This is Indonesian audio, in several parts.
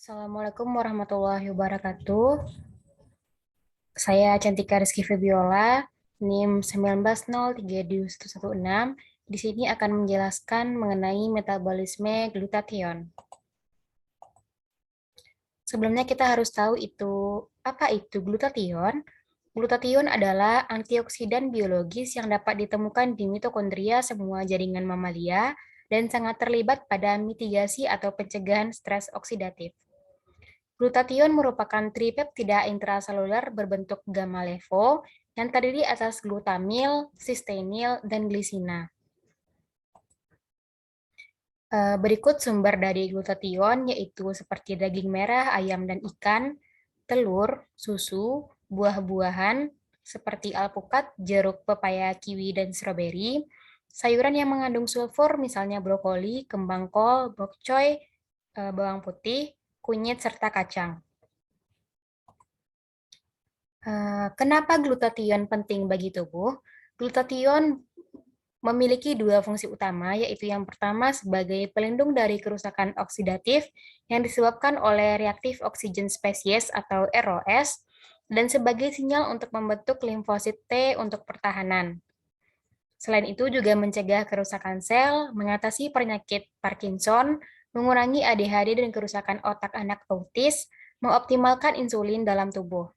Assalamualaikum warahmatullahi wabarakatuh. Saya Cantika Rizky Febiola, NIM 19032116. Di sini akan menjelaskan mengenai metabolisme glutathione. Sebelumnya kita harus tahu apa itu glutathione. Glutathione adalah antioksidan biologis yang dapat ditemukan di mitokondria semua jaringan mamalia dan sangat terlibat pada mitigasi atau pencegahan stres oksidatif. Glutathione merupakan tripeptida intraseluler berbentuk gamma levo yang terdiri atas glutamil, sistenil, dan glisina. Berikut sumber dari glutathione yaitu seperti daging merah, ayam dan ikan, telur, susu, buah-buahan seperti alpukat, jeruk, pepaya, kiwi, dan stroberi, sayuran yang mengandung sulfur misalnya brokoli, kembang kol, bok choy, bawang putih, kunyit, serta kacang. Kenapa glutathione penting bagi tubuh? Glutathione memiliki dua fungsi utama, yaitu yang pertama sebagai pelindung dari kerusakan oksidatif yang disebabkan oleh reaktif oksigen spesies atau ROS, dan sebagai sinyal untuk membentuk limfosit T untuk pertahanan. Selain itu juga mencegah kerusakan sel, mengatasi penyakit Parkinson, mengurangi ADHD dan kerusakan otak anak autis, mengoptimalkan insulin dalam tubuh.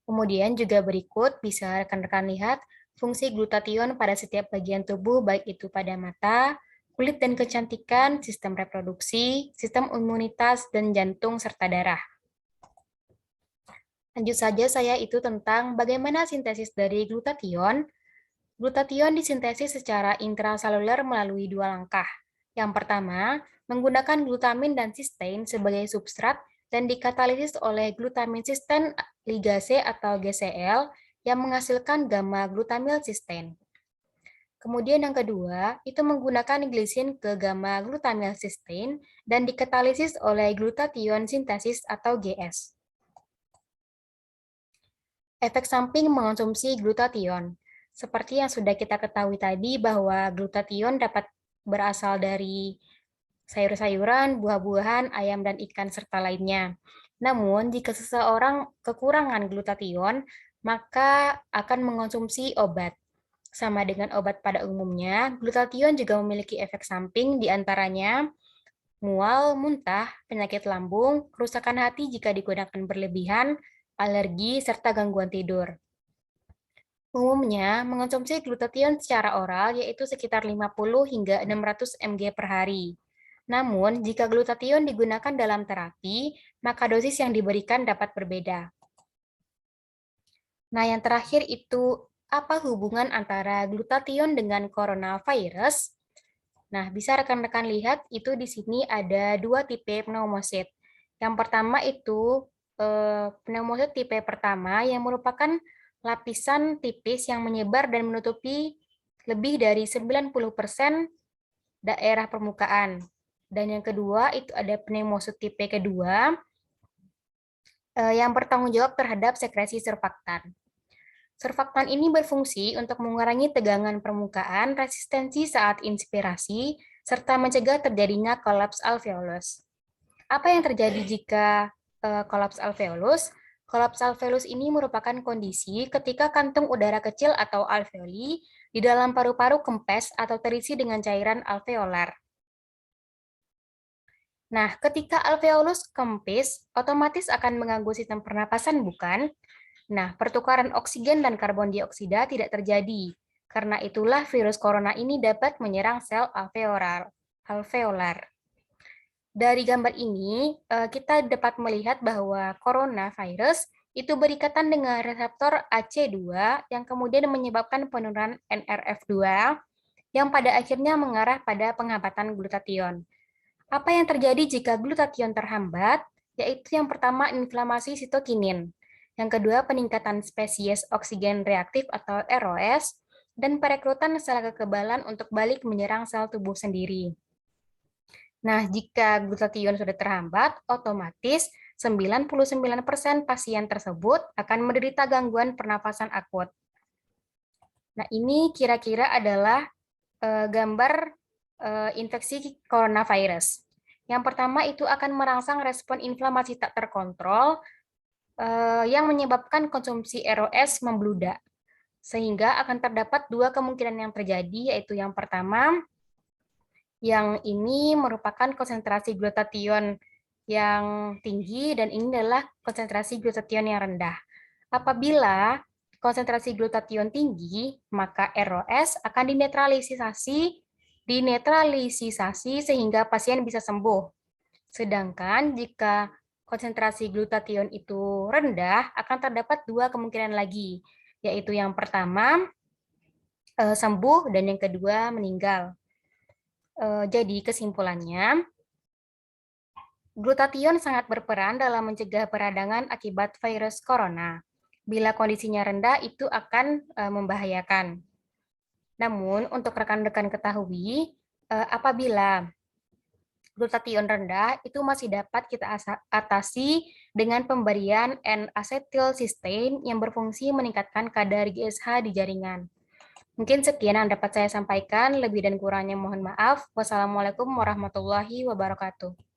Kemudian juga berikut bisa rekan-rekan lihat fungsi glutathione pada setiap bagian tubuh, baik itu pada mata, kulit dan kecantikan, sistem reproduksi, sistem imunitas, dan jantung, serta darah. Lanjut saja saya itu tentang bagaimana sintesis dari glutathione. Glutathione disintesis secara intraseluler melalui dua langkah. Yang pertama, menggunakan glutamin dan sistein sebagai substrat dan dikatalisis oleh glutamin sisten ligase atau GCL yang menghasilkan gamma glutamil sistein. Kemudian yang kedua, itu menggunakan glisin ke gamma glutamil sistein dan dikatalisis oleh glutathione sintesis atau GS. Efek samping mengonsumsi glutathione. Seperti yang sudah kita ketahui tadi bahwa glutathione dapat berasal dari sayur-sayuran, buah-buahan, ayam, dan ikan, serta lainnya. Namun, jika seseorang kekurangan glutathione, maka akan mengonsumsi obat. Sama dengan obat pada umumnya, glutathione juga memiliki efek samping diantaranya mual, muntah, penyakit lambung, kerusakan hati jika digunakan berlebihan, alergi, serta gangguan tidur. Umumnya, mengonsumsi glutathione secara oral yaitu sekitar 50 hingga 600 mg per hari. Namun, jika glutathione digunakan dalam terapi, maka dosis yang diberikan dapat berbeda. Nah, yang terakhir itu apa hubungan antara glutathione dengan coronavirus? Nah, bisa rekan-rekan lihat itu di sini ada dua tipe pneumosit. Yang pertama itu pneumosit tipe pertama yang merupakan lapisan tipis yang menyebar dan menutupi lebih dari 90% daerah permukaan. Dan yang kedua itu ada pneumosit tipe kedua yang bertanggung jawab terhadap sekresi surfaktan. Surfaktan ini berfungsi untuk mengurangi tegangan permukaan, resistensi saat inspirasi, serta mencegah terjadinya kolaps alveolus. Apa yang terjadi jika kolaps alveolus? Kolaps alveolus ini merupakan kondisi ketika kantung udara kecil atau alveoli di dalam paru-paru kempes atau terisi dengan cairan alveolar. Nah, ketika alveolus kempis, otomatis akan mengganggu sistem pernapasan, bukan? Nah, pertukaran oksigen dan karbon dioksida tidak terjadi. Karena itulah virus corona ini dapat menyerang sel alveolar. Dari gambar ini, kita dapat melihat bahwa coronavirus itu berikatan dengan reseptor AC2 yang kemudian menyebabkan penurunan NRF2 yang pada akhirnya mengarah pada penghambatan glutathione. Apa yang terjadi jika glutathione terhambat? Yaitu yang pertama inflamasi sitokinin, yang kedua peningkatan spesies oksigen reaktif atau ROS, dan perekrutan sel kekebalan untuk balik menyerang sel tubuh sendiri. Nah, jika glutathione sudah terhambat, otomatis 99% pasien tersebut akan menderita gangguan pernafasan akut. Nah, ini kira-kira adalah gambar infeksi coronavirus. Yang pertama itu akan merangsang respon inflamasi tak terkontrol yang menyebabkan konsumsi ROS membludak. Sehingga akan terdapat dua kemungkinan yang terjadi, yaitu yang pertama, yang ini merupakan konsentrasi glutathione yang tinggi dan ini adalah konsentrasi glutathione yang rendah. Apabila konsentrasi glutathione tinggi, maka ROS akan dinetralisasi sehingga pasien bisa sembuh. Sedangkan jika konsentrasi glutathione itu rendah, akan terdapat dua kemungkinan lagi, yaitu yang pertama sembuh dan yang kedua meninggal. Jadi kesimpulannya, glutathione sangat berperan dalam mencegah peradangan akibat virus corona. Bila kondisinya rendah, itu akan membahayakan. Namun, untuk rekan-rekan ketahui, apabila glutathione rendah, itu masih dapat kita atasi dengan pemberian N-acetylcysteine yang berfungsi meningkatkan kadar GSH di jaringan. Mungkin sekian yang dapat saya sampaikan, lebih dan kurangnya mohon maaf. Wassalamualaikum warahmatullahi wabarakatuh.